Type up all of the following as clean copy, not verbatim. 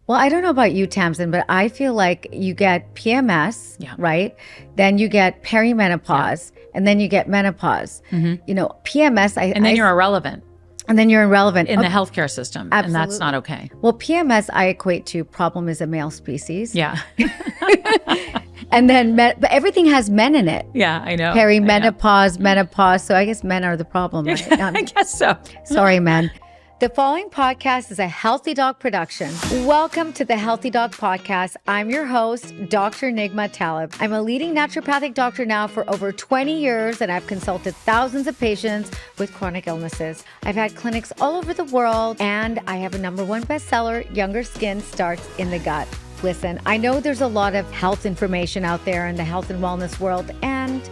Well, I don't know about you, Tamsen, but I feel like you get PMS, right? Then you get perimenopause, and then you get menopause. You know, PMS, and then you're irrelevant. And then you're irrelevant. In the healthcare system. Absolutely. And that's not okay. Well, PMS I equate to problem is a male species. Yeah. And then, but everything has men in it. Yeah, I know. Perimenopause, menopause. So I guess men are the problem. Right? I guess so. Sorry, men. The following podcast is a Healthy Dog production. Welcome to the Healthy Dog Podcast. I'm your host, Dr. Nigma Talib. I'm a leading naturopathic doctor now for over 20 years, and I've consulted thousands of patients with chronic illnesses. I've had clinics all over the world, and I have a #1 bestseller, Younger Skin Starts in the Gut. Listen, I know there's a lot of health information out there in the health and wellness world, and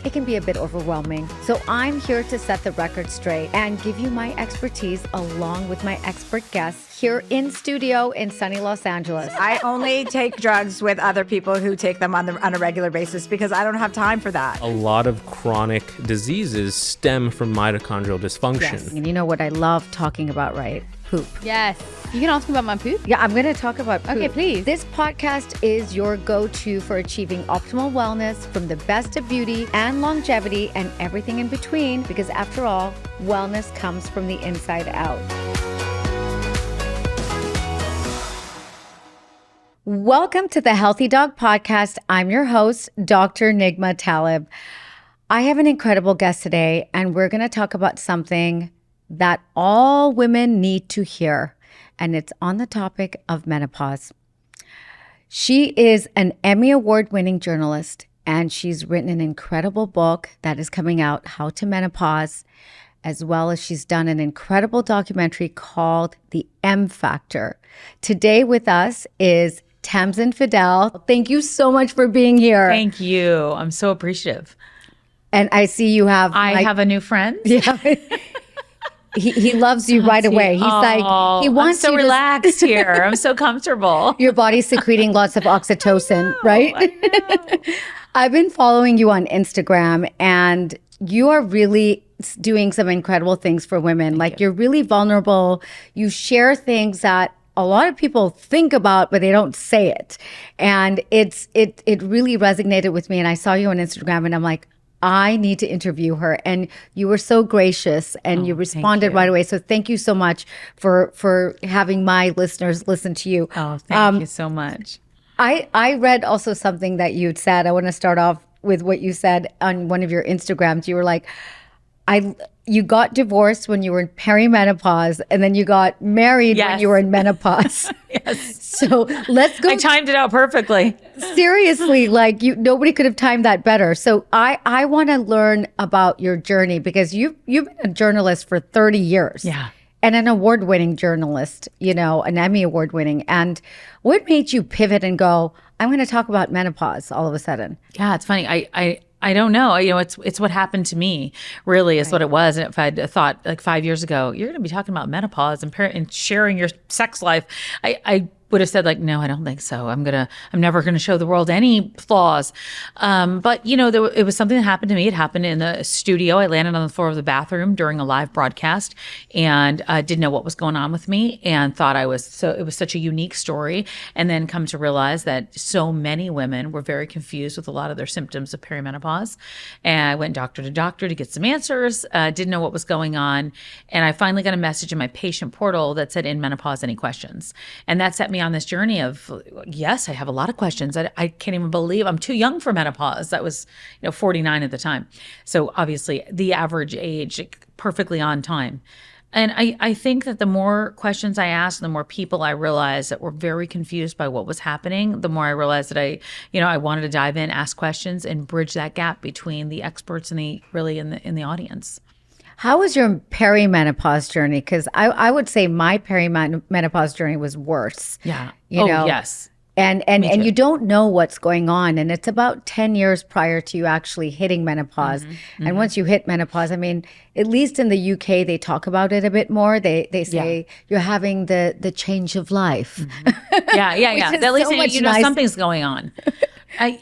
it can be a bit overwhelming. So I'm here to set the record straight and give you my expertise along with my expert guests here in studio in sunny Los Angeles. I only take drugs with other people who take them on a regular basis because I don't have time for that. A lot of chronic diseases stem from mitochondrial dysfunction. Yes. And you know what I love talking about, right? Poop. Yes. You can ask me about my poop? Yeah, I'm going to talk about poop. Okay, please. This podcast is your go-to for achieving optimal wellness from the best of beauty and longevity and everything in between, because after all, wellness comes from the inside out. Welcome to the Healthy Dog Podcast. I'm your host, Dr. Nigma Talib. I have an incredible guest today, and we're going to talk about something that all women need to hear, and it's on the topic of menopause. She is an Emmy Award-winning journalist, and she's written an incredible book that is coming out, How to Menopause, as well as she's done an incredible documentary called The M Factor. Today with us is Tamsen Fadal. Thank you so much for being here. Thank you. I'm so appreciative. And I see you have... I have a new friend. Yeah. He loves you right away. He's like, he wants I'm so you relaxed here. I'm so comfortable. Your body's secreting lots of oxytocin, right? I've been following you on Instagram, and you are really doing some incredible things for women. You're really vulnerable. You share things that a lot of people think about, but they don't say it. And it really resonated with me. And I saw you on Instagram, and I'm like, I need to interview her. And you were so gracious, and you responded right away. So thank you so much for having my listeners listen to you. Oh, thank you so much. I read also something that you'd said. I want to start off with what you said on one of your Instagrams. You were like, you got divorced when you were in perimenopause, and then you got married when you were in menopause. Yes. So let's go. I timed it out perfectly. Seriously, nobody could have timed that better. So I want to learn about your journey, because you've been a journalist for 30 years. Yeah. And an award-winning journalist, an Emmy Award-winning. And what made you pivot and go, I'm going to talk about menopause all of a sudden? Yeah, it's funny. I don't know. It's what happened to me, really, is what it was. And if I'd thought 5 years ago, you're going to be talking about menopause and sharing your sex life, I would have said no, I don't think so. I'm never going to show the world any flaws. But it was something that happened to me. It happened in the studio. I landed on the floor of the bathroom during a live broadcast, and didn't know what was going on with me, and thought it was such a unique story. And then come to realize that so many women were very confused with a lot of their symptoms of perimenopause. And I went doctor to doctor to get some answers. Didn't know what was going on. And I finally got a message in my patient portal that said, "In menopause, any questions?" And that set me on this journey of, yes, I have a lot of questions. I can't even believe I'm too young for menopause. That was 49 at the time. So obviously the average age, perfectly on time. And I think that the more questions I asked, the more people I realized that were very confused by what was happening, the more I realized that I wanted to dive in, ask questions, and bridge that gap between the experts and in the audience. How was your perimenopause journey? Because I would say my perimenopause journey was worse. Yeah. Yes. And you don't know what's going on. And it's about 10 years prior to you actually hitting menopause. And once you hit menopause, at least in the UK, they talk about it a bit more. They say you're having the change of life. Yeah. At least so you know nice. something's going on.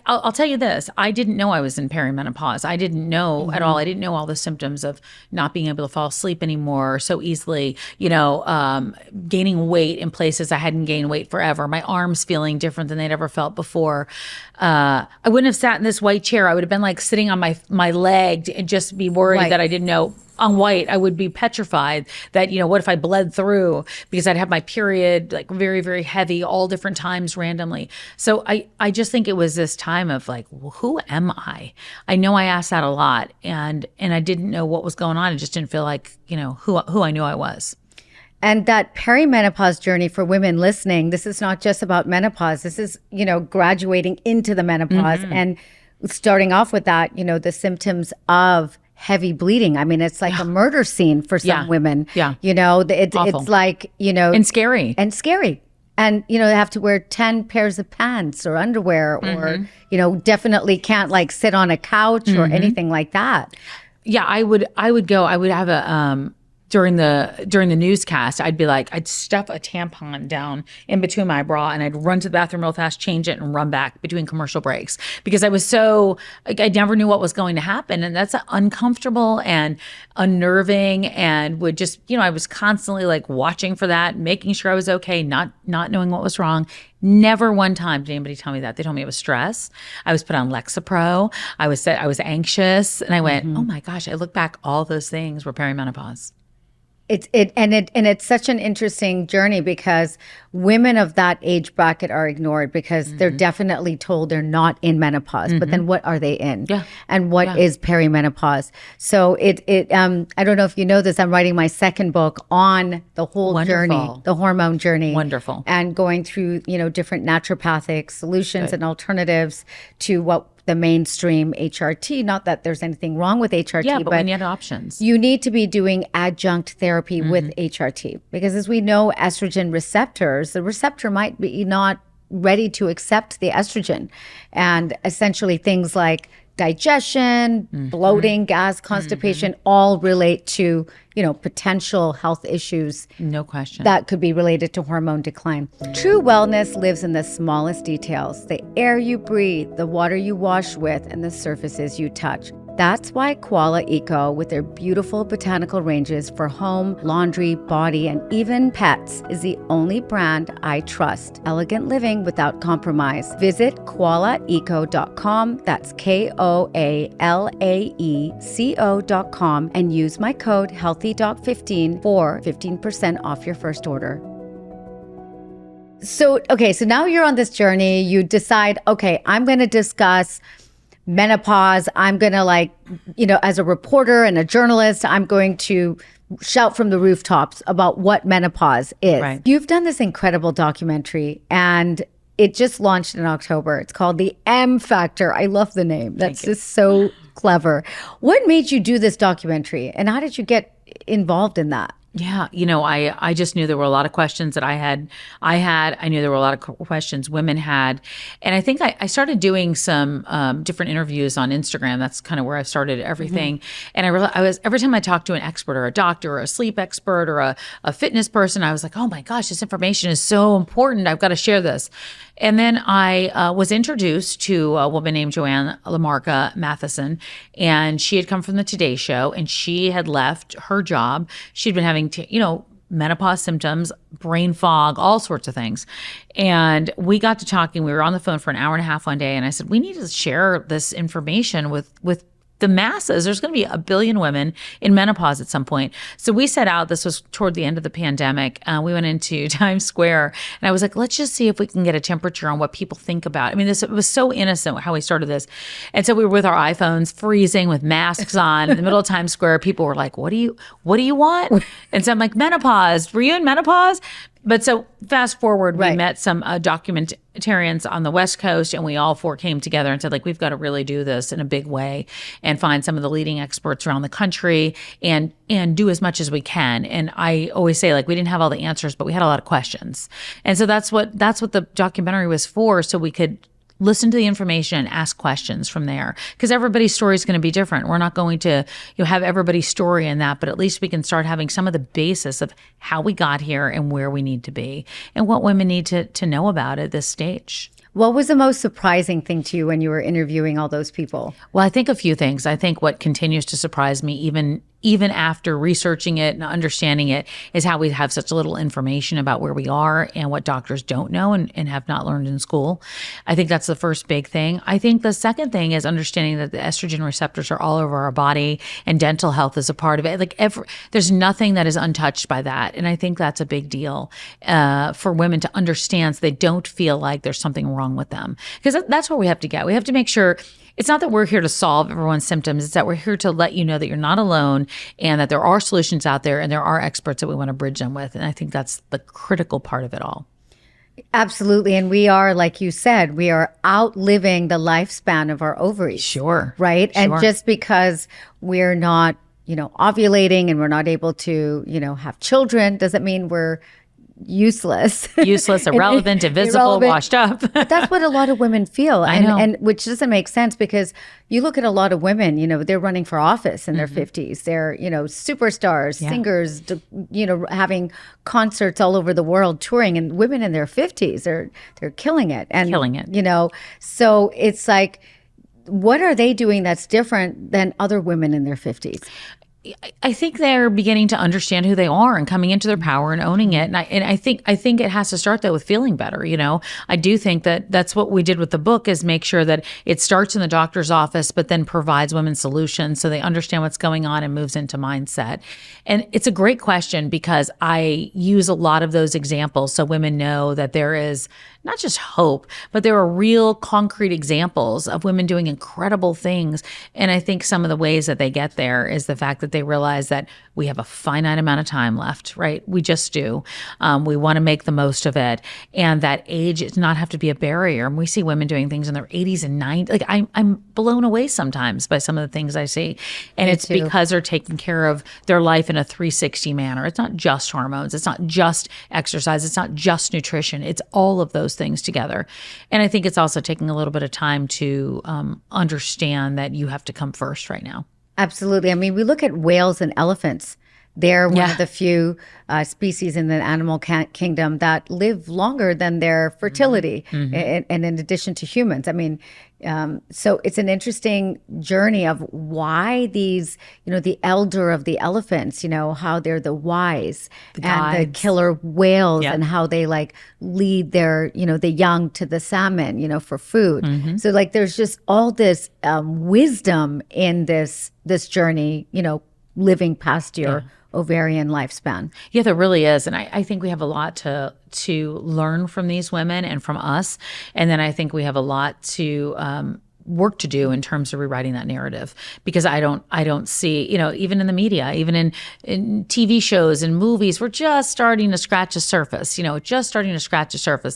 I'll tell you this. I didn't know I was in perimenopause. I didn't know at all. I didn't know all the symptoms of not being able to fall asleep anymore so easily, gaining weight in places I hadn't gained weight forever, my arms feeling different than they'd ever felt before. I wouldn't have sat in this white chair. I would have been like sitting on my leg and just be worried that I didn't know. On white, I would be petrified that, what if I bled through, because I'd have my period like very, very heavy all different times randomly. So I just think it was this time of like, well, who am I? I know I asked that a lot, and I didn't know what was going on. I just didn't feel like, who I knew I was. And that perimenopause journey for women listening, this is not just about menopause. This is, graduating into the menopause and starting off with that, the symptoms of heavy bleeding. I mean, it's like a murder scene for some women. Yeah. It's like, And scary. And scary. And, they have to wear 10 pairs of pants or underwear or, definitely can't like sit on a couch or anything like that. Yeah, I would have a, during the newscast, I'd stuff a tampon down in between my bra and I'd run to the bathroom real fast, change it, and run back between commercial breaks because I was so, I never knew what was going to happen. And that's uncomfortable and unnerving, and would just, I was constantly like watching for that, making sure I was okay, not knowing what was wrong. Never one time did anybody tell me that. They told me it was stress. I was put on Lexapro. I was anxious, and I went, oh my gosh, I look back, all those things were perimenopause. It's such an interesting journey because women of that age bracket are ignored because they're definitely told they're not in menopause. But then what are they in? Yeah. And what is perimenopause? So I don't know if you know this, I'm writing my second book on the whole journey, the hormone journey. Wonderful. And going through, different naturopathic solutions and alternatives to what the mainstream HRT. Not that there's anything wrong with HRT, but we need options. You need to be doing adjunct therapy with HRT because, as we know, estrogen receptors, the receptor might be not ready to accept the estrogen, and essentially things like digestion, bloating, gas, constipation, all relate to, potential health issues. No question. That could be related to hormone decline. True wellness lives in the smallest details: the air you breathe, the water you wash with, and the surfaces you touch. That's why Koala Eco, with their beautiful botanical ranges for home, laundry, body, and even pets, is the only brand I trust. Elegant living without compromise. Visit koalaeco.com, that's KOALAECO.com, and use my code HEALTHYDOG15 for 15% off your first order. So now you're on this journey. You decide, okay, I'm going to discuss menopause. I'm going to as a reporter and a journalist, I'm going to shout from the rooftops about what menopause is. Right. You've done this incredible documentary and it just launched in October. It's called The M Factor. I love the name. That's just so clever. What made you do this documentary and how did you get involved in that? Yeah, I just knew there were a lot of questions that I had. I knew there were a lot of questions women had. And I think I started doing some different interviews on Instagram. That's kind of where I started everything. And I realized every time I talked to an expert or a doctor or a sleep expert or a fitness person, I was like, oh my gosh, this information is so important. I've got to share this. And then I was introduced to a woman named Joanne Lamarca Matheson, and she had come from the Today Show, and she had left her job. She'd been having, menopause symptoms, brain fog, all sorts of things. And we got to talking. We were on the phone for an hour and a half one day, and I said, we need to share this information with the masses. There's going to be 1 billion women in menopause at some point. So we set out, this was toward the end of the pandemic. We went into Times Square and I was like, let's just see if we can get a temperature on what people think about. I mean, it was so innocent how we started this. And so we were with our iPhones freezing with masks on in the middle of Times Square. People were like, what do you want? And so I'm like, menopause. Were you in menopause? But so fast forward, we met some documentarians on the West Coast, and we all four came together and said, we've got to really do this in a big way and find some of the leading experts around the country and do as much as we can. And I always say, we didn't have all the answers, but we had a lot of questions. And so that's what the documentary was for, so we could listen to the information and ask questions from there, because everybody's story is going to be different. We're not going to have everybody's story in that, but at least we can start having some of the basis of how we got here and where we need to be and what women need to know about at this stage. What was the most surprising thing to you when you were interviewing all those people? Well, I think a few things. I think what continues to surprise me, even after researching it and understanding it, is how we have such little information about where we are and what doctors don't know and have not learned in school. I think that's the first big thing. I think the second thing is understanding that the estrogen receptors are all over our body and dental health is a part of it. Like there's nothing that is untouched by that. And I think that's a big deal for women to understand so they don't feel like there's something wrong with them. Because that's where we have to get. We have to make sure it's not that we're here to solve everyone's symptoms. It's that we're here to let you know that you're not alone and that there are solutions out there and there are experts that we want to bridge them with. And I think that's the critical part of it all. Absolutely. And we are, like you said, we are outliving the lifespan of our ovaries. Sure. Right? Sure. And just because we're not, ovulating and we're not able to, have children doesn't mean we're useless, irrelevant, invisible, washed up. That's what a lot of women feel. I know. And which doesn't make sense because you look at a lot of women, they're running for office in their 50s. They're, superstars, singers, having concerts all over the world, touring, and women in their 50s, they're killing it. So it's like, what are they doing that's different than other women in their 50s? I think they're beginning to understand who they are and coming into their power and owning it. And I think it has to start though with feeling better. I do think that that's what we did with the book is make sure that it starts in the doctor's office, but then provides women solutions so they understand what's going on and moves into mindset. And it's a great question because I use a lot of those examples so women know that there is not just hope, but there are real concrete examples of women doing incredible things. And I think some of the ways that they get there is the fact that they realize that we have a finite amount of time left, right? We just do. We want to make the most of it. And that age does not have to be a barrier. And we see women doing things in their 80s and 90s. Like I'm blown away sometimes by some of the things I see. And it's because they're taking care of their life in a 360 manner. It's not just hormones. It's not just exercise. It's not just nutrition. It's all of those things together. And I think it's also taking a little bit of time to understand that you have to come first right now. Absolutely. I mean, we look at whales and elephants. They're one of the few species in the animal kingdom that live longer than their fertility, and in addition to humans. I mean, so it's an interesting journey of why these, the elder of the elephants, how they're the wise and the killer whales and how they lead their, the young to the salmon, for food. So there's just all this wisdom in this journey, living past your ovarian lifespan. Yeah, there really is. And I think we have a lot to learn from these women and from us. And then I think we have a lot to work to do in terms of rewriting that narrative, because I don't see, even in the media, even in TV shows and movies, we're just starting to scratch the surface,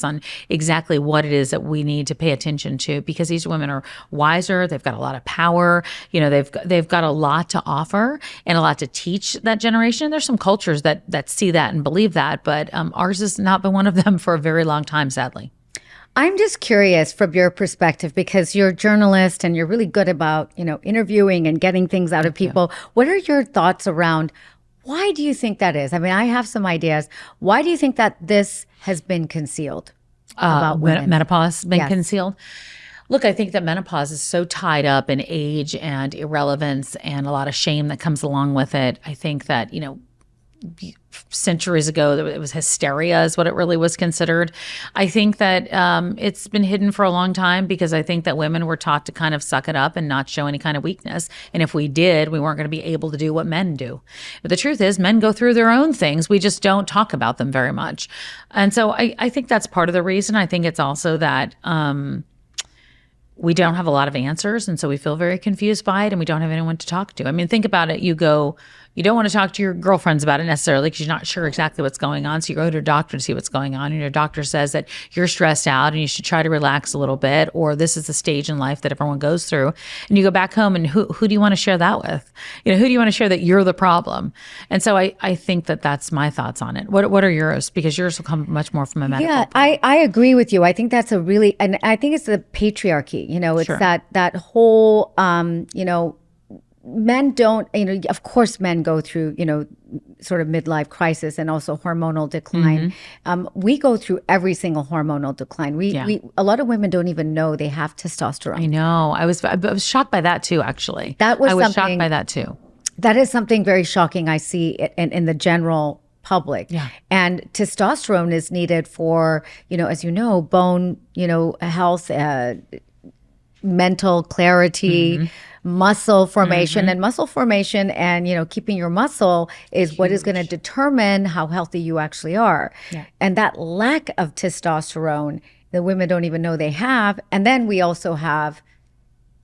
on exactly what it is that we need to pay attention to, because these women are wiser. They've got a lot of power. They've got a lot to offer and a lot to teach that generation. There's some cultures that see that and believe that, but ours has not been one of them for a very long time, sadly. I'm just curious from your perspective, because you're a journalist and you're really good about, interviewing and getting things out of people. What are your thoughts around why do you think that is? I mean, I have some ideas. Why do you think that this has been concealed about women? Menopause has been concealed? Look, I think that menopause is so tied up in age and irrelevance and a lot of shame that comes along with it. I think that, centuries ago, it was hysteria is what it really was considered. I think that it's been hidden for a long time because I think that women were taught to kind of suck it up and not show any kind of weakness. And if we did, we weren't going to be able to do what men do. But the truth is, men go through their own things. We just don't talk about them very much. And so I think that's part of the reason. I think it's also that we don't have a lot of answers. And so we feel very confused by it and we don't have anyone to talk to. I mean, think about it. You don't want to talk to your girlfriends about it necessarily because you're not sure exactly what's going on. So you go to a doctor to see what's going on. And your doctor says that you're stressed out and you should try to relax a little bit, or this is the stage in life that everyone goes through. And you go back home and who do you want to share that with? Who do you want to share that you're the problem? And so I think that that's my thoughts on it. What are yours? Because yours will come much more from a medical point. I agree with you. I think that's and I think it's the patriarchy, it's that whole, men don't, of course men go through, sort of midlife crisis and also hormonal decline. We go through every single hormonal decline. A lot of women don't even know they have testosterone. I know. I was shocked by that too, actually. I was shocked by that too. That is something very shocking I see in the general public. Yeah. And testosterone is needed for, as you know, bone, health, mental clarity, muscle formation. And muscle formation and, keeping your muscle is what is going to determine how healthy you actually are. Yeah. And that lack of testosterone, the women don't even know they have. And then we also have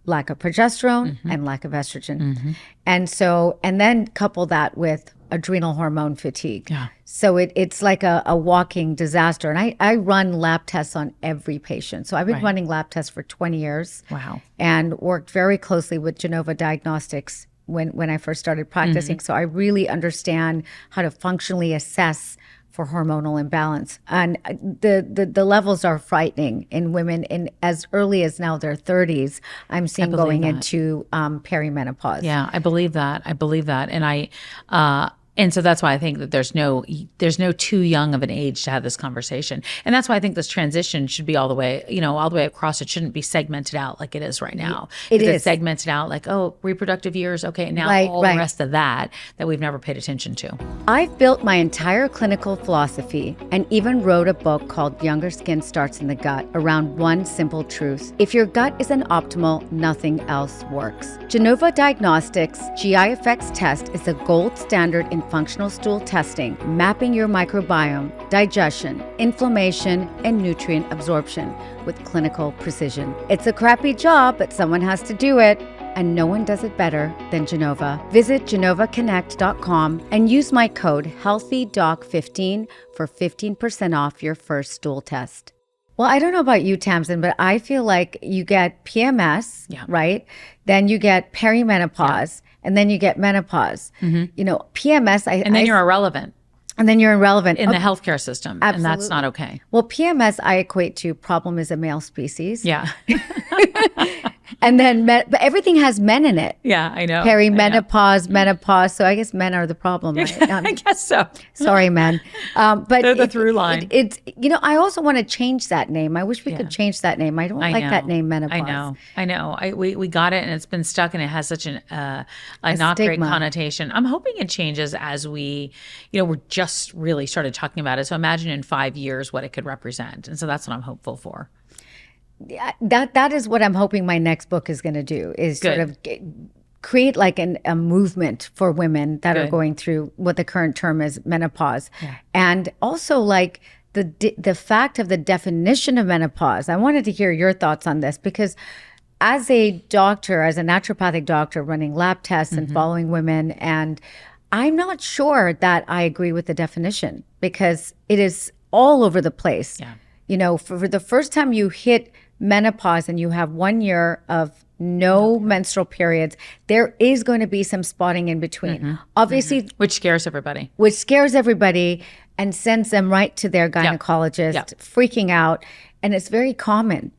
lack of progesterone and lack of estrogen. And then couple that with adrenal hormone fatigue. Yeah. So it's like a walking disaster. And I run lab tests on every patient. So I've been running lab tests for 20 years. Wow. And worked very closely with Genova Diagnostics when I first started practicing. So I really understand how to functionally assess for hormonal imbalance. And the levels are frightening in women in as early as now their 30s. I'm seeing going into perimenopause. Yeah, I believe that. And so that's why I think that there's no too young of an age to have this conversation. And that's why I think this transition should be all the way across. It shouldn't be segmented out like it is right now. It is it's segmented out like, reproductive years. Okay. And now all the rest of that we've never paid attention to. I've built my entire clinical philosophy and even wrote a book called Younger Skin Starts in the Gut around one simple truth. If your gut isn't optimal, nothing else works. Genova Diagnostics GI Effects test is the gold standard in functional stool testing, mapping your microbiome, digestion, inflammation, and nutrient absorption with clinical precision. It's a crappy job, but someone has to do it, and no one does it better than Genova. Visit genovaconnect.com and use my code HEALTHYDOC15 for 15% off your first stool test. Well, I don't know about you, Tamsen, but I feel like you get PMS, right? Then you get perimenopause, and then you get menopause. PMS, and then you're irrelevant. And then you're irrelevant in the healthcare system. Absolutely. And that's not okay. Well, PMS I equate to problem is a male species. Yeah. And then, but everything has men in it. Yeah, I know. Perimenopause, menopause. So I guess men are the problem. Right? I guess so. Sorry, men. But they're the through line. It's I also want to change that name. I wish we could change that name. I don't like that name, menopause. I know. We got it, and it's been stuck, and it has such a not stigma. great connotation. I'm hoping it changes as we, we're just really started talking about it. So imagine in 5 years what it could represent, and so that's what I'm hopeful for. That is what I'm hoping my next book is going to do, is Good. sort of create like a movement for women that are going through what the current term is menopause. And also like the fact of the definition of menopause. I wanted to hear your thoughts on this, because as a doctor, as a naturopathic doctor running lab tests and following women, and I'm not sure that I agree with the definition, because it is all over the place. For the first time you hit menopause and you have 1 year of no menstrual periods, there is going to be some spotting in between. Obviously, which scares everybody. And sends them right to their gynecologist, freaking out. And it's very common.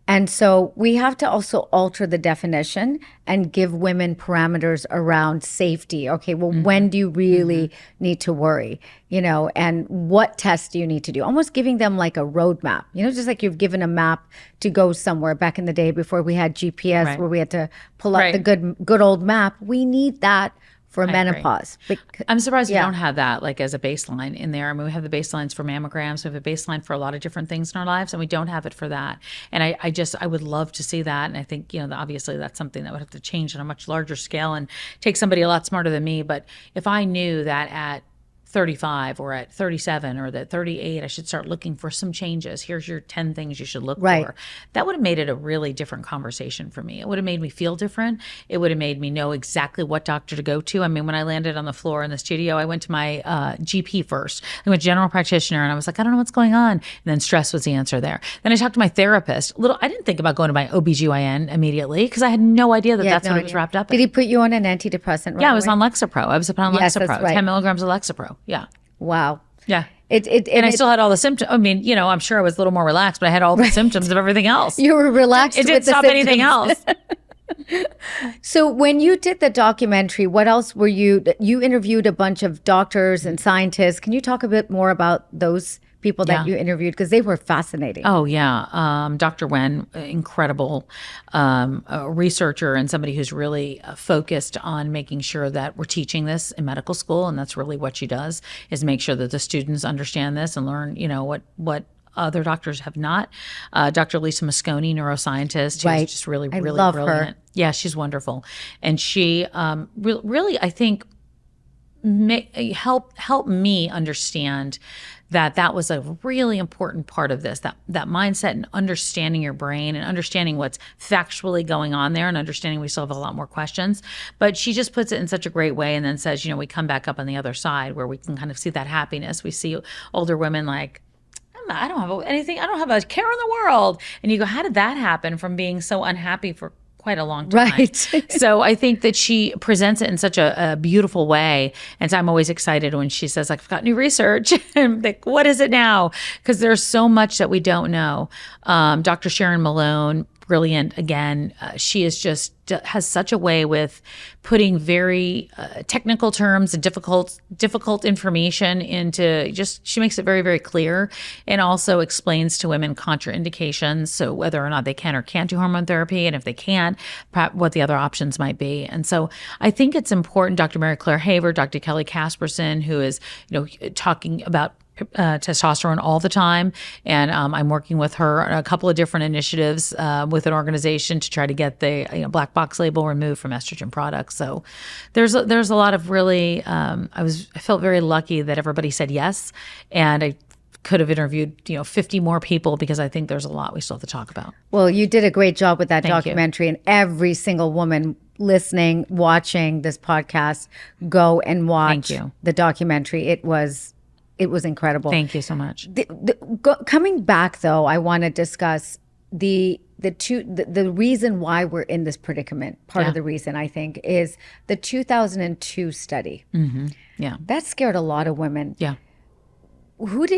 And so we have to also alter the definition and give women parameters around safety. Okay, well, when do you really need to worry? And what tests do you need to do? Almost giving them like a roadmap, just like you've given a map to go somewhere back in the day before we had GPS, where we had to pull up the good old map. We need that for menopause. I'm surprised we don't have that like as a baseline in there. I mean, we have the baselines for mammograms. We have a baseline for a lot of different things in our lives, and we don't have it for that. And I would love to see that. And I think, obviously that's something that would have to change on a much larger scale and take somebody a lot smarter than me. But if I knew that at 35 or at 37 or at 38, I should start looking for some changes. Here's your 10 things you should look for. That would have made it a really different conversation for me. It would have made me feel different. It would have made me know exactly what doctor to go to. I mean, when I landed on the floor in the studio, I went to my GP first. I went to general practitioner, and I was like, I don't know what's going on. And then stress was the answer there. Then I talked to my therapist. I didn't think about going to my OBGYN immediately, because I had no idea that's what it was wrapped up in. Did he put you on an antidepressant right I was on Lexapro. I was put on Lexapro, that's right. 10 milligrams of Lexapro. Yeah. Wow. Yeah. And I still had all the symptoms. I mean, I'm sure I was a little more relaxed, but I had all the symptoms of everything else. You were relaxed. It didn't stop anything else. So when you did the documentary, what else were you interviewed a bunch of doctors and scientists. Can you talk a bit more about those people that you interviewed? Because they were fascinating. Oh, yeah. Dr. Wen, incredible researcher and somebody who's really focused on making sure that we're teaching this in medical school. And that's really what she does, is make sure that the students understand this and learn, what other doctors have not. Dr. Lisa Mosconi, neuroscientist, who's just really, really love brilliant. her. Yeah, she's wonderful. And she really, I think, help me understand that was a really important part of this, that mindset and understanding your brain and understanding what's factually going on there and understanding we still have a lot more questions. But she just puts it in such a great way and then says, we come back up on the other side where we can kind of see that happiness. We see older women like, I don't have anything. I don't have a care in the world. And you go, how did that happen from being so unhappy for quite a long time? Right. So I think that she presents it in such a beautiful way. And so I'm always excited when she says, I've got new research. And I'm like, what is it now? Because there's so much that we don't know. Dr. Sharon Malone, brilliant again. She is just has such a way with putting very technical terms and difficult information into she makes it very, very clear, and also explains to women contraindications. So whether or not they can or can't do hormone therapy, and if they can't, what the other options might be. And so I think it's important. Dr. Mary Claire Haver, Dr. Kelly Casperson, who is, talking about testosterone all the time. And I'm working with her on a couple of different initiatives with an organization to try to get the black box label removed from estrogen products. So there's a lot of really, I felt very lucky that everybody said yes. And I could have interviewed 50 more people, because I think there's a lot we still have to talk about. Well, you did a great job with that Thank documentary, and every single woman listening, watching this podcast, go and watch the documentary. It was incredible. Thank you so much. Coming back though, I want to discuss the reason why we're in this predicament. Part of the reason, I think, is the 2002 study. Mm-hmm. Yeah. That scared a lot of women. Yeah.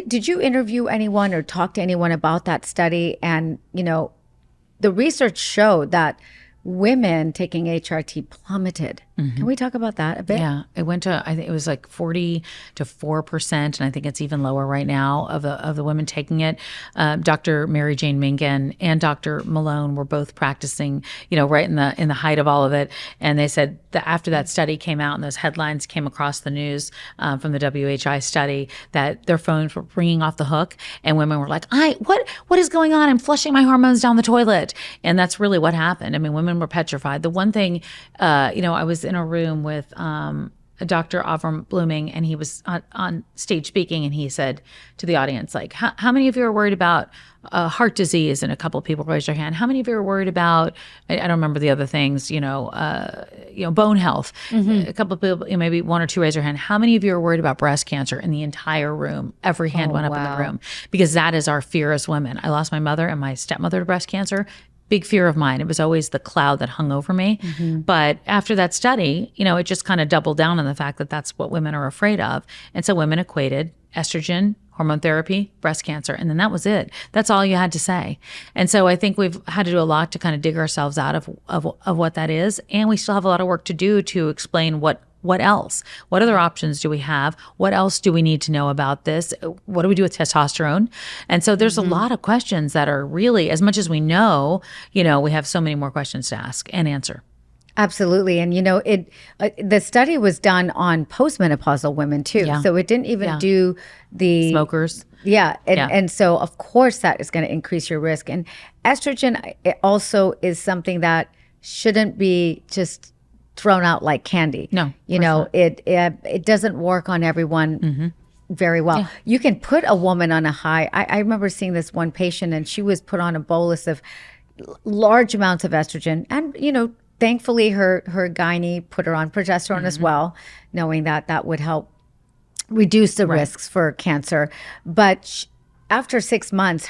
Did you interview anyone or talk to anyone about that study? And, the research showed that women taking HRT plummeted. Mm-hmm. Can we talk about that a bit? Yeah, it went to, I think it was like 40 to 4%, and I think it's even lower right now of the women taking it. Dr. Mary Jane Mingan and Dr. Malone were both practicing, right in the height of all of it. And they said that after that study came out and those headlines came across the news from the WHI study, that their phones were ringing off the hook, and women were like, what is going on? I'm flushing my hormones down the toilet. And that's really what happened. I mean, women were petrified. The one thing, I was in a room with Dr. Avram Blooming, and he was on stage speaking, and he said to the audience, like, how many of you are worried about heart disease? And a couple of people raised their hand. How many of you are worried about, I don't remember the other things, bone health? Mm-hmm. A couple of people, maybe one or two raised their hand. How many of you are worried about breast cancer? In the entire room, every hand went up in the room, because that is our fear as women. I lost my mother and my stepmother to breast cancer. Big fear of mine. It was always the cloud that hung over me. Mm-hmm. But after that study, it just kind of doubled down on the fact that that's what women are afraid of. And so women equated estrogen, hormone therapy, breast cancer, and then that was it. That's all you had to say. And so I think we've had to do a lot to kind of dig ourselves out of what that is. And we still have a lot of work to do to explain what else? What other options do we have? What else do we need to know about this? What do we do with testosterone? And so there's a lot of questions that are really, as much as we know, we have so many more questions to ask and answer. Absolutely. And, the study was done on postmenopausal women too. Yeah. So it didn't even do the smokers. Yeah. And so of course that is going to increase your risk. And estrogen, it also is something that shouldn't be just thrown out like candy. No, it doesn't work on everyone very well. Yeah. You can put a woman on a high. I remember seeing this one patient, and she was put on a bolus of large amounts of estrogen, and thankfully her gynae put her on progesterone as well, knowing that would help reduce the risks for cancer. But after 6 months,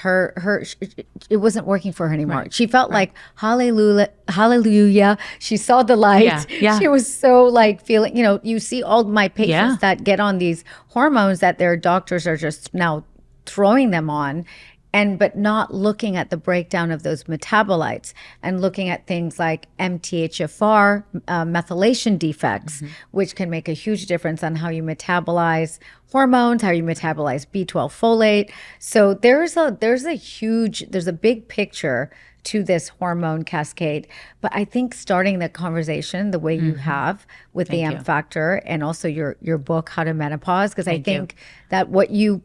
it wasn't working for her anymore. Right. She felt like hallelujah. She saw the light. Yeah. She was so feeling, you see all my patients that get on these hormones that their doctors are just now throwing them on. but not looking at the breakdown of those metabolites and looking at things like MTHFR, methylation defects, which can make a huge difference on how you metabolize hormones, how you metabolize B12 folate. So there's a big picture to this hormone cascade. But I think starting the conversation the way you have with the M Factor and also your book, How to Menopause, because I think that what you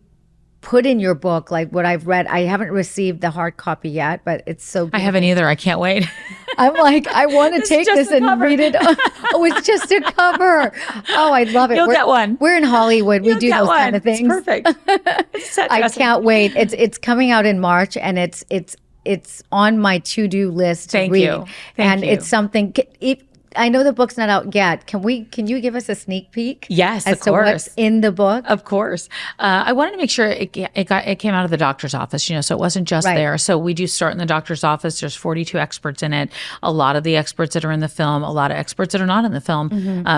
put in your book, like what I've read, I haven't received the hard copy yet, but it's so beautiful. I haven't either. I can't wait. I'm like, I want to take this and read it. Oh, it's just a cover. Oh, I love it. You'll get one. We're in Hollywood. We do those kind of things. It's perfect. I can't wait. It's coming out in March, and it's on my to-do list to read. Thank you. It's something. I know the book's not out yet. Can you give us a sneak peek? Yes, as of to course. what's in the book? Of course. I wanted to make sure it came out of the doctor's office, so it wasn't just there. So we do start in the doctor's office. There's 42 experts in it. A lot of the experts that are in the film, a lot of experts that are not in the film,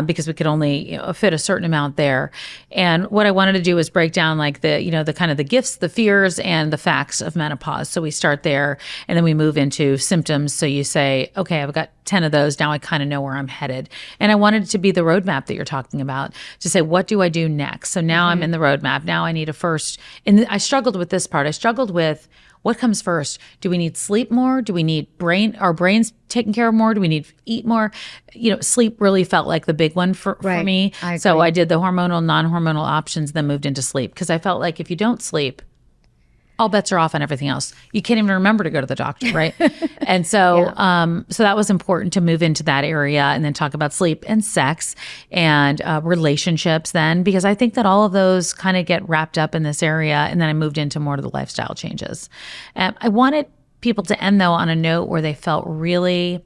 because we could only fit a certain amount there. And what I wanted to do was break down like the kind of the gifts, the fears, and the facts of menopause. So we start there, and then we move into symptoms. So you say, okay, I've got 10 of those. Now I kind of know where I'm headed. And I wanted it to be the roadmap that you're talking about, to say, what do I do next? So now I'm in the roadmap. Now I need to first, and I struggled with this part. I struggled with what comes first. Do we need sleep more? Do we need our brains taken care of more? Do we need eat more? Sleep really felt like the big one for me. So I did the hormonal, non-hormonal options, then moved into sleep, because I felt like if you don't sleep, all bets are off on everything else. You can't even remember to go to the doctor, right? And so, so that was important to move into that area, and then talk about sleep and sex and relationships then, because I think that all of those kind of get wrapped up in this area. And then I moved into more of the lifestyle changes. I wanted people to end though on a note where they felt really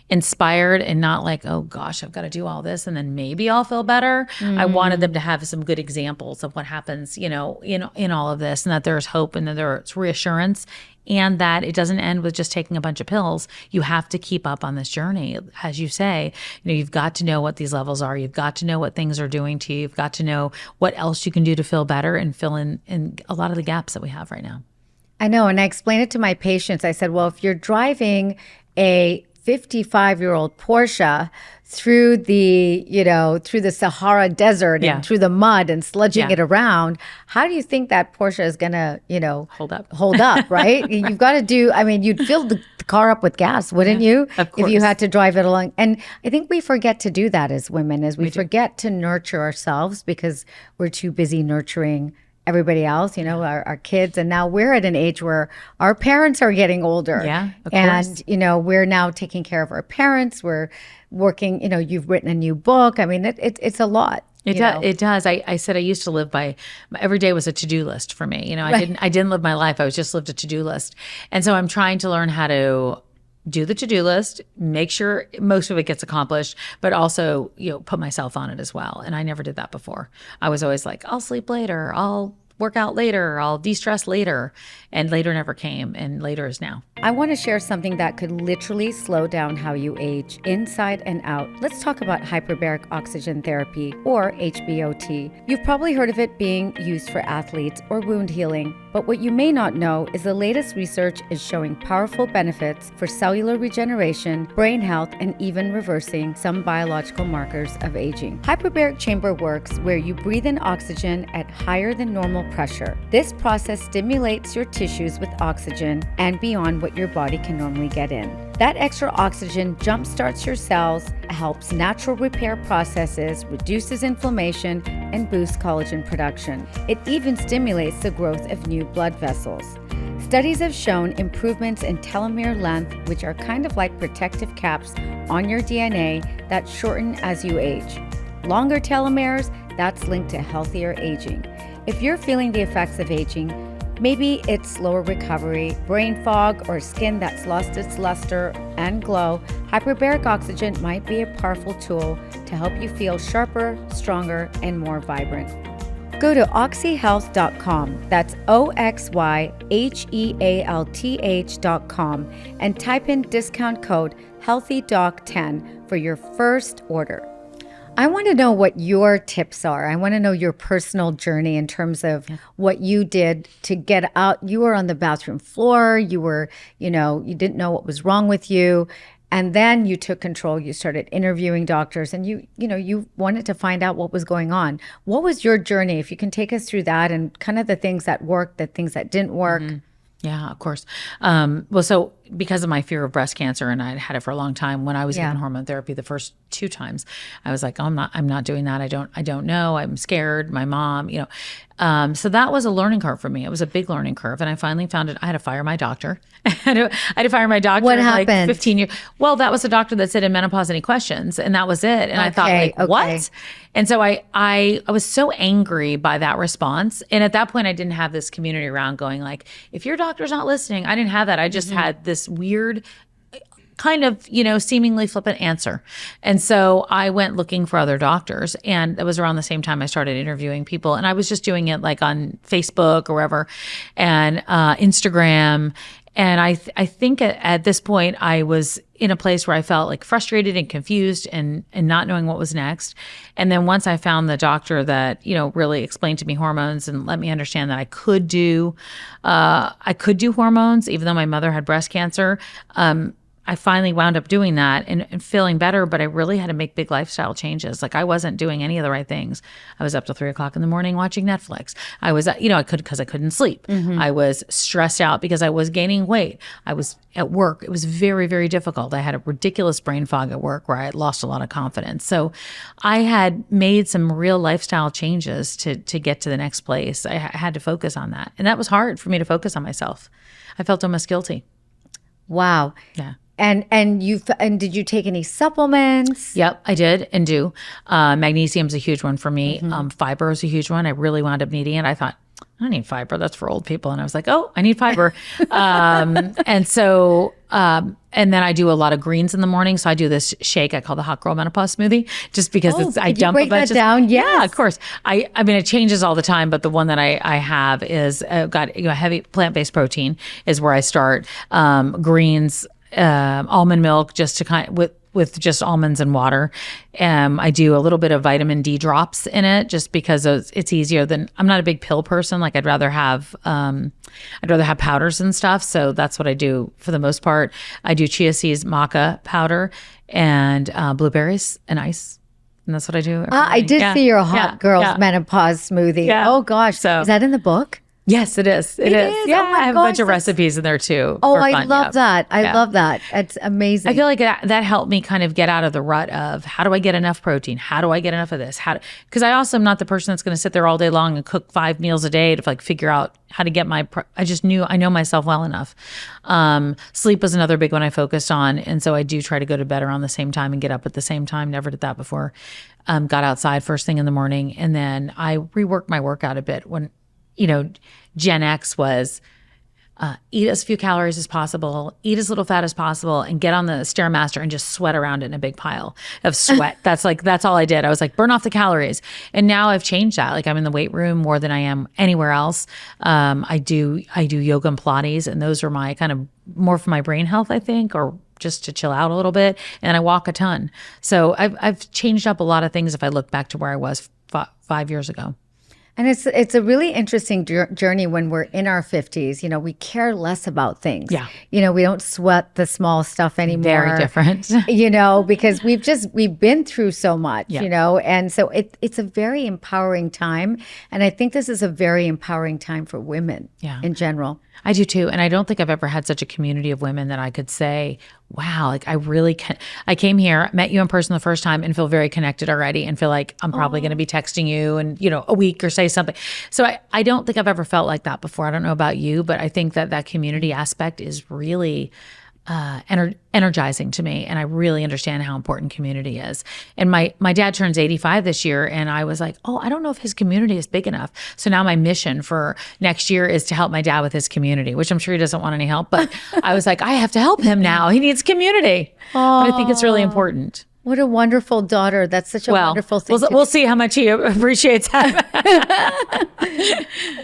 inspired and not like, oh gosh, I've got to do all this and then maybe I'll feel better. I wanted them to have some good examples of what happens, in all of this, and that there's hope and that there's reassurance, and that it doesn't end with just taking a bunch of pills. You have to keep up on this journey. As you say, you've got to know what these levels are. You've got to know what things are doing to you. You've got to know what else you can do to feel better and fill in a lot of the gaps that we have right now. I know. And I explained it to my patients. I said, well, if you're driving a 55-year-old Porsche through the Sahara Desert and through the mud and sludging it around, how do you think that Porsche is going to, hold up, right? You've got to you'd fill the car up with gas, wouldn't you? Of course. If you had to drive it along. And I think we forget to do that as women, we forget to nurture ourselves because we're too busy nurturing everybody else, our kids. And now we're at an age where our parents are getting older. Yeah, of course. And, we're now taking care of our parents. We're working, you've written a new book. I mean, it's a lot. It does. I said I used to live by, every day was a to-do list for me. I didn't live my life. I was just lived a to-do list. And so I'm trying to learn how to do the to-do list, make sure most of it gets accomplished, but also, put myself on it as well. And I never did that before. I was always like, I'll sleep later, I'll work out later, I'll de-stress later. And later never came, and later is now. I want to share something that could literally slow down how you age, inside and out. Let's talk about hyperbaric oxygen therapy, or HBOT. You've probably heard of it being used for athletes or wound healing, but what you may not know is the latest research is showing powerful benefits for cellular regeneration, brain health, and even reversing some biological markers of aging. Hyperbaric chamber works where you breathe in oxygen at higher than normal pressure. This process stimulates your tissues with oxygen and beyond what your body can normally get in. That extra oxygen jumpstarts your cells, helps natural repair processes, reduces inflammation, and boosts collagen production. It even stimulates the growth of new blood vessels. Studies have shown improvements in telomere length, which are kind of like protective caps on your DNA that shorten as you age. Longer telomeres, that's linked to healthier aging. If you're feeling the effects of aging, maybe it's slower recovery, brain fog, or skin that's lost its luster and glow, hyperbaric oxygen might be a powerful tool to help you feel sharper, stronger, and more vibrant. Go to oxyhealth.com, that's OXYHEALTH.com, and type in discount code HEALTHYDOC10 for your first order. I want to know what your tips are. I want to know your personal journey in terms of what you did to get out. You were on the bathroom floor. You were, you didn't know what was wrong with you. And then you took control. You started interviewing doctors and you wanted to find out what was going on. What was your journey? If you can take us through that and kind of the things that worked, the things that didn't work. Yeah, of course. Well, so because of my fear of breast cancer, and I'd had it for a long time, when I was given hormone therapy the first 2 times, I was like, oh, I'm not doing that. I don't know. I'm scared. My mom, so that was a learning curve for me. It was a big learning curve. And I finally found it. I had to fire my doctor. I had to fire my doctor. What in happened? Like 15 years. Well, that was the doctor that said in menopause, any questions? And that was it. And I thought like, what? And so I was so angry by that response. And at that point, I didn't have this community around going like, if your doctor's not listening, I didn't have that. I just had this weird kind of, seemingly flippant answer. And so I went looking for other doctors. And it was around the same time I started interviewing people. And I was just doing it like on Facebook or wherever and Instagram. And I think at this point I was in a place where I felt like frustrated and confused and not knowing what was next. And then once I found the doctor that, really explained to me hormones and let me understand that I could do hormones, even though my mother had breast cancer, I finally wound up doing that and feeling better, but I really had to make big lifestyle changes. Like I wasn't doing any of the right things. I was up till 3:00 in the morning watching Netflix. I was, because I couldn't sleep. I was stressed out because I was gaining weight. I was at work. It was very, very difficult. I had a ridiculous brain fog at work where I had lost a lot of confidence. So I had made some real lifestyle changes to get to the next place. I had to focus on that. And that was hard for me to focus on myself. I felt almost guilty. Wow. Yeah. And did you take any supplements? Yep, I did and do. Magnesium's a huge one for me. Fiber is a huge one. I really wound up needing it. I thought, I don't need fiber. That's for old people. And I was like, oh, I need fiber. And so, and then I do a lot of greens in the morning. So I do this shake I call the Hot Girl Menopause Smoothie, just because I dump a bunch that down? Yes. Yeah, of course. I mean, it changes all the time, but the one that I have is got heavy plant-based protein is where I start. Greens, almond milk, just to kind of, with just almonds and water. I do a little bit of vitamin D drops in it just because it's easier than, I'm not a big pill person. Like I'd rather have powders and stuff. So that's what I do for the most part. I do chia seeds, maca powder and blueberries and ice. And that's what I do. I did see your Hot Girls Menopause Smoothie. Yeah. Oh gosh. So, is that in the book? Yes, it is. It is. Yeah, oh my I have a bunch of recipes in there too. Oh, for I fun. love that. I love that. It's amazing. I feel like that helped me kind of get out of the rut of how do I get enough protein? How do I get enough of this? Because I also am not the person that's going to sit there all day long and cook 5 meals a day to like figure out how to get I know myself well enough. Sleep was another big one I focused on. And so I do try to go to bed around the same time and get up at the same time. Never did that before. Got outside first thing in the morning. And then I reworked my workout a bit when, Gen X was eat as few calories as possible, eat as little fat as possible, and get on the Stairmaster and just sweat around it in a big pile of sweat. That's all I did. I was like, burn off the calories. And now I've changed that. Like I'm in the weight room more than I am anywhere else. I do yoga and Pilates, and those are my kind of more for my brain health, I think, or just to chill out a little bit. And I walk a ton. So I've changed up a lot of things if I look back to where I was 5 years ago. And it's a really interesting journey when we're in our 50s. We care less about things. Yeah. We don't sweat the small stuff anymore. Very different. Because we've been through so much, and so it's a very empowering time. And I think this is a very empowering time for women in general. I do too. And I don't think I've ever had such a community of women that I could say, wow, like I really can. I came here, met you in person the first time and feel very connected already and feel like I'm probably going to be texting you in, a week or say something. So I don't think I've ever felt like that before. I don't know about you, but I think that community aspect is really energizing to me. And I really understand how important community is. And my dad turns 85 this year. And I was like, I don't know if his community is big enough. So now my mission for next year is to help my dad with his community, which I'm sure he doesn't want any help. But I was like, I have to help him now. He needs community. But I think it's really important. What a wonderful daughter. That's such a wonderful thing. We'll see how much he appreciates that.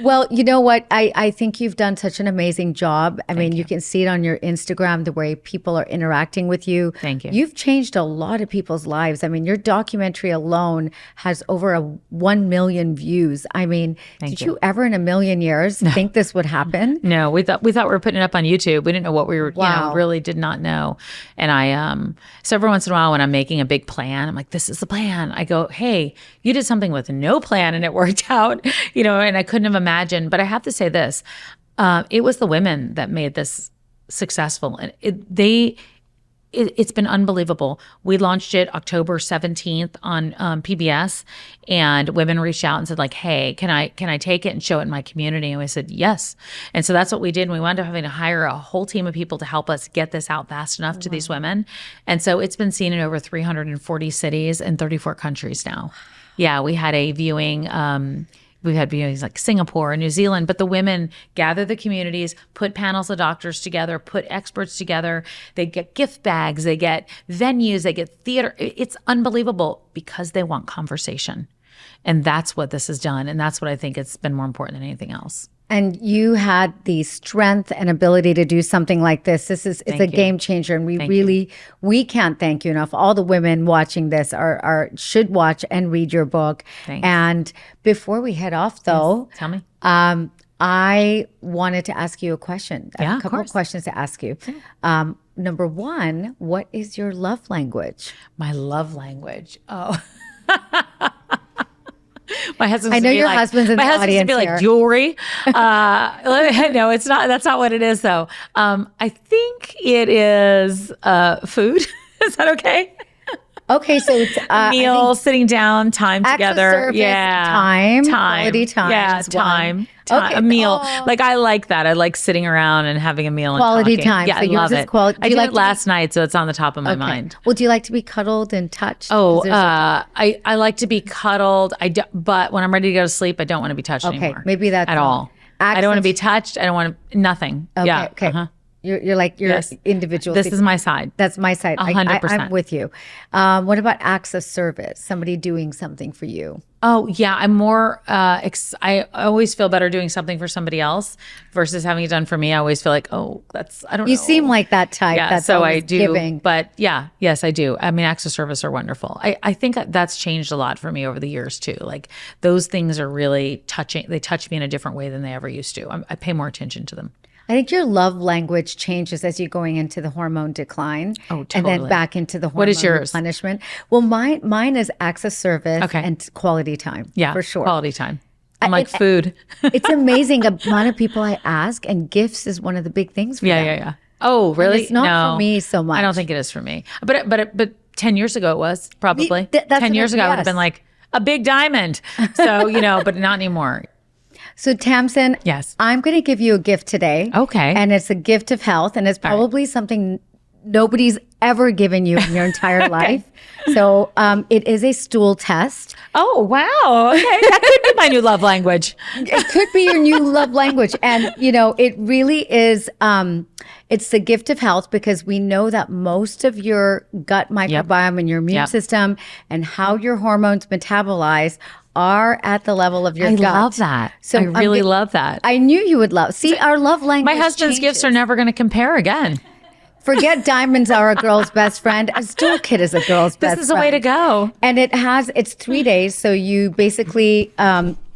Well, you know what? I think you've done such an amazing job. I mean, you can see it on your Instagram, the way people are interacting with you. Thank you. You've changed a lot of people's lives. I mean, your documentary alone has over 1 million views. I mean, did you ever in a million years think this would happen? No, we thought we were putting it up on YouTube. We didn't know what we were, Wow. really did not know. And so every once in a while when I'm making a big plan, I'm like, this is the plan. I go, hey, you did something with no plan and it worked out, and I couldn't have imagined. But I have to say this, it was the women that made this successful. And it's been unbelievable. We launched it October 17th on PBS, and women reached out and said like, hey, can I take it and show it in my community? And we said, yes. And so that's what we did. And we wound up having to hire a whole team of people to help us get this out fast enough to these women. And so it's been seen in over 340 cities and 34 countries now. Yeah, we had a viewing, we've had viewings like Singapore and New Zealand, but the women gather the communities, put panels of doctors together, put experts together. They get gift bags, they get venues, they get theater. It's unbelievable because they want conversation. And that's what this has done. And that's what I think it's been more important than anything else. And you had the strength and ability to do something like this. It's a game changer, and we can't thank you enough. All the women watching this should watch and read your book. Thanks. And before we head off, though, Tell me. I wanted to ask you a question. I have Yeah, a of couple of course. questions to ask you. Number one, what is your love language? My love language. Oh. My husband's I know your husband's in the audience be like here. jewelry. No, it's not. That's not what it is, though. I think it is food. Is that okay? Okay, so it's Meal, sitting down, time acts of together. service, Yeah, time, quality time Yeah, is one. time. Okay. A meal. Oh. Like I like that. I like sitting around and having a meal and Quality talking. time. Yeah, So I yours love is it. quality. Do I you did like it to last night, so it's on the top of my Okay. mind. Well, do you like to be cuddled and touched? Oh, 'Cause there's I like to be cuddled. But when I'm ready to go to sleep, I don't want to be touched anymore. maybe that's at wrong. all. I don't want to Access- be touched. I don't want to nothing. Okay, Yeah. okay. Uh-huh. You're like your Yes. individual. This is my side. That's my side. 100%. I'm with you. What about acts of service? Somebody doing something for you. Oh yeah, I'm more. I always feel better doing something for somebody else versus having it done for me. I always feel like, oh, I don't know. You seem like that type. Yeah, that's so I always do. giving. But yes, I do. I mean, acts of service are wonderful. I think that's changed a lot for me over the years too. Like those things are really touching. They touch me in a different way than they ever used to. I pay more attention to them. I think your love language changes as you're going into the hormone decline. Oh, And then totally. back into the hormone What is yours? replenishment. Well, mine is acts of service Okay. and quality time. Yeah, for sure. Quality time. I'm like food. It's amazing the amount of people I ask, and gifts is one of the big things for them. Yeah. Oh, really? it's not No. for me so much. I don't think it is for me. But 10 years ago it was probably. That's 10 what years ago I would have been like a big diamond. So, but not anymore. So Tamsen, Yes. I'm going to give you a gift today. Okay. And it's a gift of health, and it's probably something nobody's ever given you in your entire life. So it is a stool test. Oh, wow. Okay. That could be my new love language. It could be your new love language. And, it really is, it's the gift of health, because we know that most of your gut microbiome and your immune Yep. system and how your hormones metabolize are at the level of your I gut. love that. So I I'm really gi- love that. I knew you would love. See, our love language. My husband's gifts are changes. never going to compare again. Forget diamonds are a girl's best friend. A stool kit is a girl's best friend. This is a way to go. And it's 3 days. So you basically,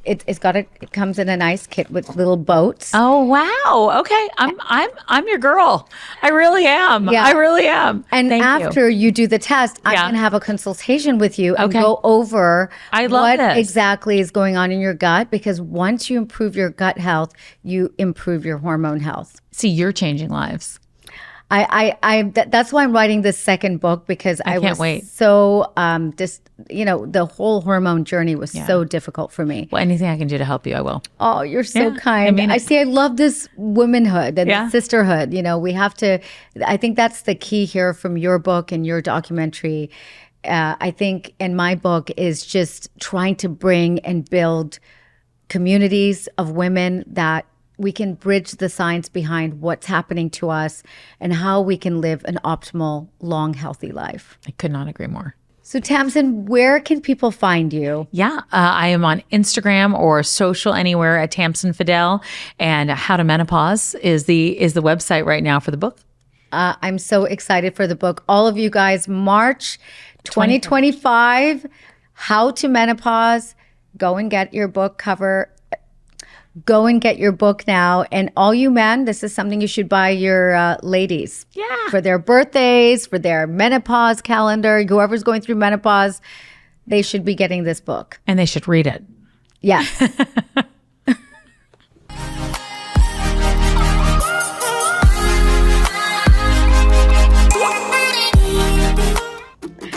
it comes in a nice kit with little boats. Oh, wow. Okay. I'm your girl. I really am. Yeah. I really am. And Thank you. after you do the test, I'm Yeah. going to have a consultation with you and Okay. go over I love what this. exactly is going on in your gut, because once you improve your gut health, you improve your hormone health. See, you're changing lives. That's why I'm writing this second book, because I can't was wait. so the whole hormone journey was so difficult for me. Well, anything I can do to help you, I will. Oh, you're so Yeah, kind. I mean I it. see. I love this womanhood and Yeah. the sisterhood. We have to. I think that's the key here from your book and your documentary. I think in my book is just trying to bring and build communities of women that we can bridge the science behind what's happening to us and how we can live an optimal, long, healthy life. I could not agree more. So Tamsen, where can people find you? Yeah, I am on Instagram or social anywhere at Tamsen Fadal, and How to Menopause is the website right now for the book. I'm so excited for the book. All of you guys, March 2025, How to Menopause. Go and get your book cover. Go and get your book now. And all you men, this is something you should buy your ladies. Yeah. For their birthdays, for their menopause calendar. Whoever's going through menopause, they should be getting this book. And they should read it. Yes.